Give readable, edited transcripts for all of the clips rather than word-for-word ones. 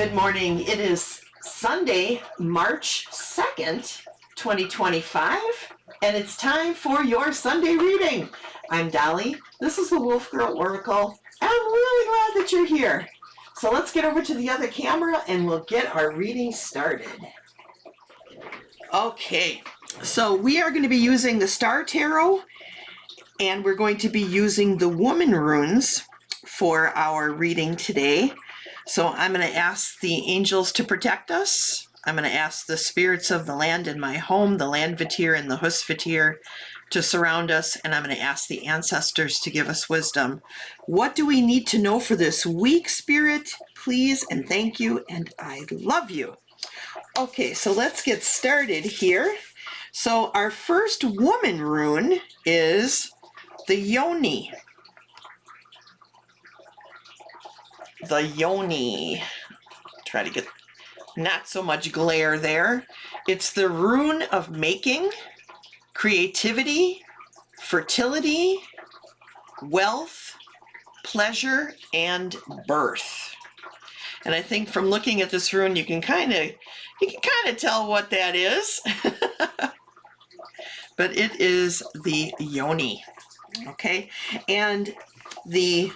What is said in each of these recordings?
Good morning. It is Sunday, March 2nd, 2025, and it's time for your Sunday reading. I'm Dolly. This is the Wolf Girl Oracle, and I'm really glad that you're here. So let's get over to the other camera and we'll get our reading started. Okay, so we are going to be using the Star Tarot, and we're going to be using the Woman runes for our reading today. So I'm going to ask the angels to protect us. I'm going to ask the spirits of the land in my home, the Landvatir and the Husvatir, to surround us, and I'm going to ask the ancestors to give us wisdom. What do we need to know for this week, Spirit? Please and thank you, and I love you. Okay, so let's get started here. So our first woman rune is the Yoni. The Yoni. Try to get not so much glare there. It's the rune of making, creativity, fertility, wealth, pleasure, and birth. And I think from looking at this rune, you can kind of tell what that is. But it is the Yoni. Okay, and the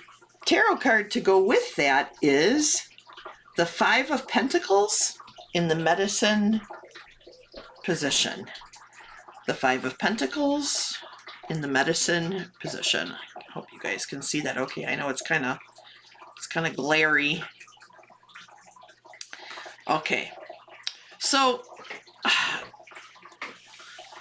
tarot card to go with that is the Five of Pentacles in the medicine position. The Five of Pentacles in the medicine position. I hope you guys can see that. Okay, I know it's kind of glary. Okay, so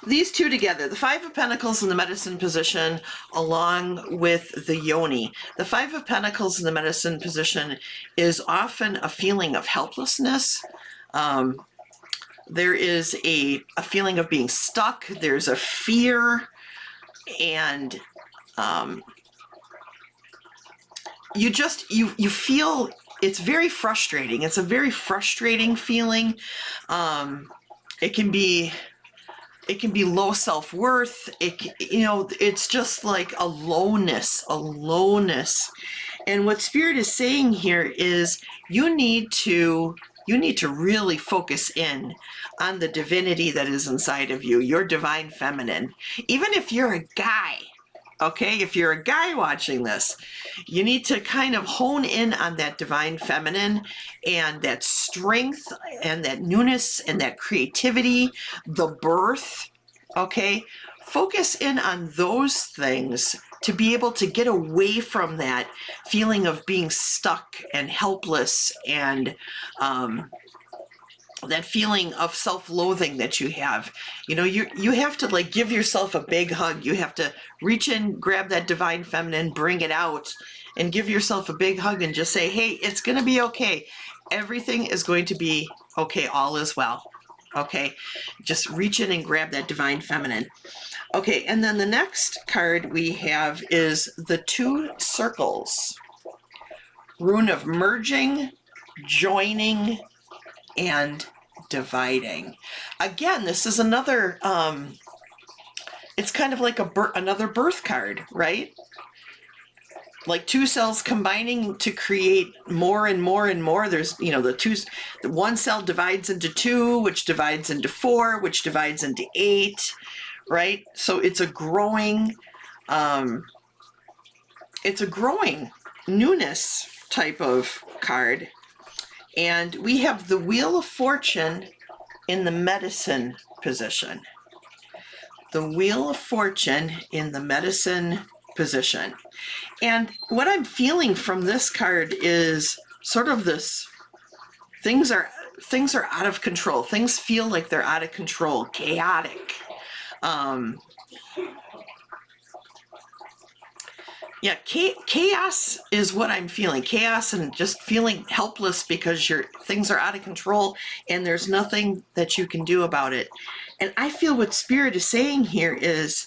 these two together, the Five of Pentacles in the medicine position along with the Yoni. The Five of Pentacles in the medicine position is often a feeling of helplessness. There is a feeling of being stuck. There's a fear, and you feel it's very frustrating. It's a very frustrating feeling. It can be low self-worth. It's just like a lowness. And what Spirit is saying here is you need to really focus in on the divinity that is inside of you, your divine feminine. Even if you're a guy, okay, if you're a guy watching this, you need to kind of hone in on that divine feminine and that strength and that newness and that creativity, the birth, okay? Focus in on those things to be able to get away from that feeling of being stuck and helpless and that feeling of self-loathing that you have. You have to give yourself a big hug. You have to reach in, grab that divine feminine, bring it out, and give yourself a big hug and just say, hey, it's going to be okay. Everything is going to be okay. All is well. Okay. Just reach in and grab that divine feminine. Okay. And then the next card we have is the Two Circles. Rune of merging, joining, and dividing. Again, this is another, it's kind of like another birth card, right? Like two cells combining to create more and more and more. There's, the one cell divides into two, which divides into four, which divides into 8, right? So it's a growing newness type of card. And we have the Wheel of Fortune in the medicine position. The Wheel of Fortune in the medicine position. And what I'm feeling from this card is sort of this, things are out of control. Things feel like they're out of control, chaotic. Yeah, chaos is what I'm feeling. Chaos and just feeling helpless because things are out of control and there's nothing that you can do about it. And I feel what Spirit is saying here is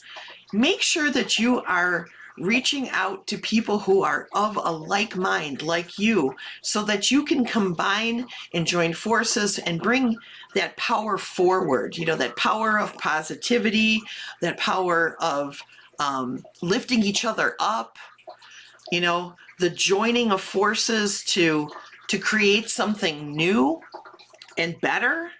make sure that you are reaching out to people who are of a like mind, like you, so that you can combine and join forces and bring that power forward. That power of positivity, that power of lifting each other up, the joining of forces to to create something new and better.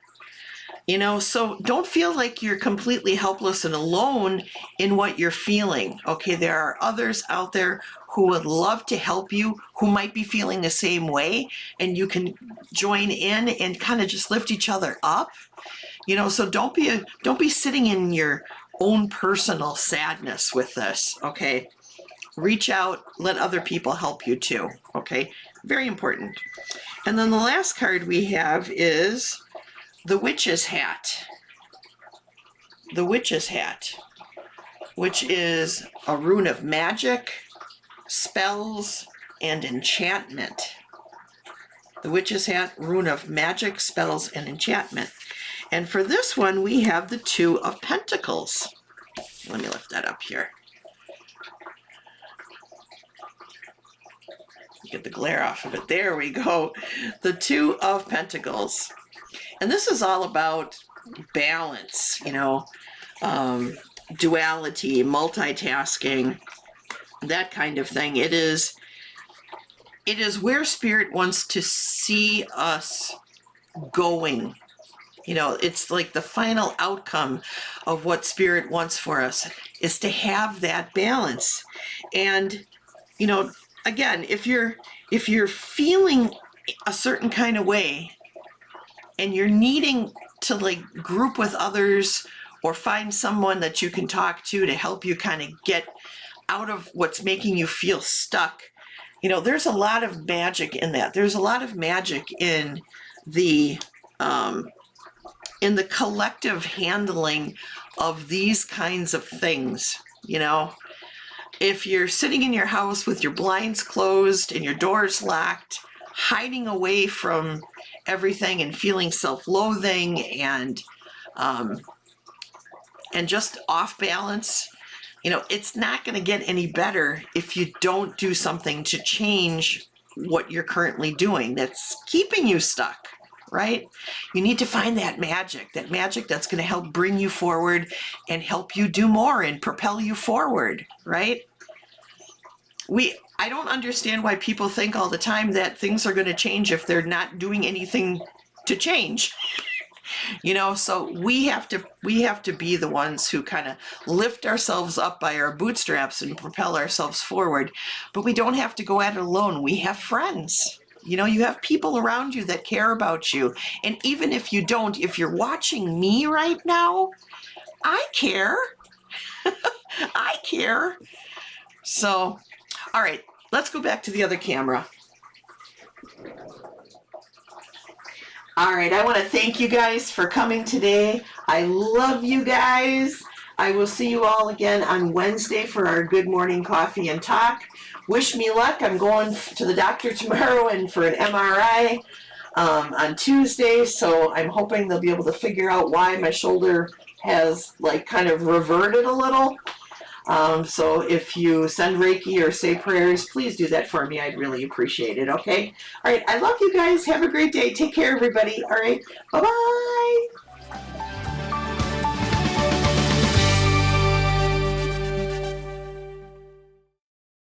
You know, so don't feel like you're completely helpless and alone in what you're feeling. Okay, there are others out there who would love to help you, who might be feeling the same way, and you can join in and kind of just lift each other up. You know, so don't be sitting in your own personal sadness with this, okay? Reach out, let other people help you too, okay? Very important. And then the last card we have is the Witch's Hat. The Witch's Hat, which is a rune of magic, spells, and enchantment. The Witch's Hat, rune of magic, spells, and enchantment. And for this one, we have the Two of Pentacles. Let me lift that up here. Get the glare off of it. There we go. The Two of Pentacles. And this is all about balance, you know, duality, multitasking, that kind of thing. It is where Spirit wants to see us going. You know, it's like the final outcome of what Spirit wants for us is to have that balance. And, you know, again, if you're feeling a certain kind of way and you're needing to like group with others or find someone that you can talk to help you kind of get out of what's making you feel stuck, you know, there's a lot of magic in that. There's a lot of magic in the collective handling of these kinds of things. You know, if you're sitting in your house with your blinds closed and your doors locked, hiding away from everything and feeling self-loathing and just off balance, you know, it's not going to get any better if you don't do something to change what you're currently doing that's keeping you stuck, right? You need to find that magic that's going to help bring you forward and help you do more and propel you forward, right? I don't understand why people think all the time that things are going to change if they're not doing anything to change. You know, so we have to be the ones who kind of lift ourselves up by our bootstraps and propel ourselves forward. But we don't have to go at it alone. We have friends. You know, you have people around you that care about you. And even if you don't, if you're watching me right now, I care. I care. So, all right, let's go back to the other camera. All right, I want to thank you guys for coming today. I love you guys. I will see you all again on Wednesday for our Good Morning Coffee and Talk. Wish me luck. I'm going to the doctor tomorrow and for an MRI on Tuesday, so I'm hoping they'll be able to figure out why my shoulder has like kind of reverted a little. So if you send Reiki or say prayers, please do that for me. I'd really appreciate it, okay? All right, I love you guys. Have a great day. Take care, everybody. All right, bye-bye.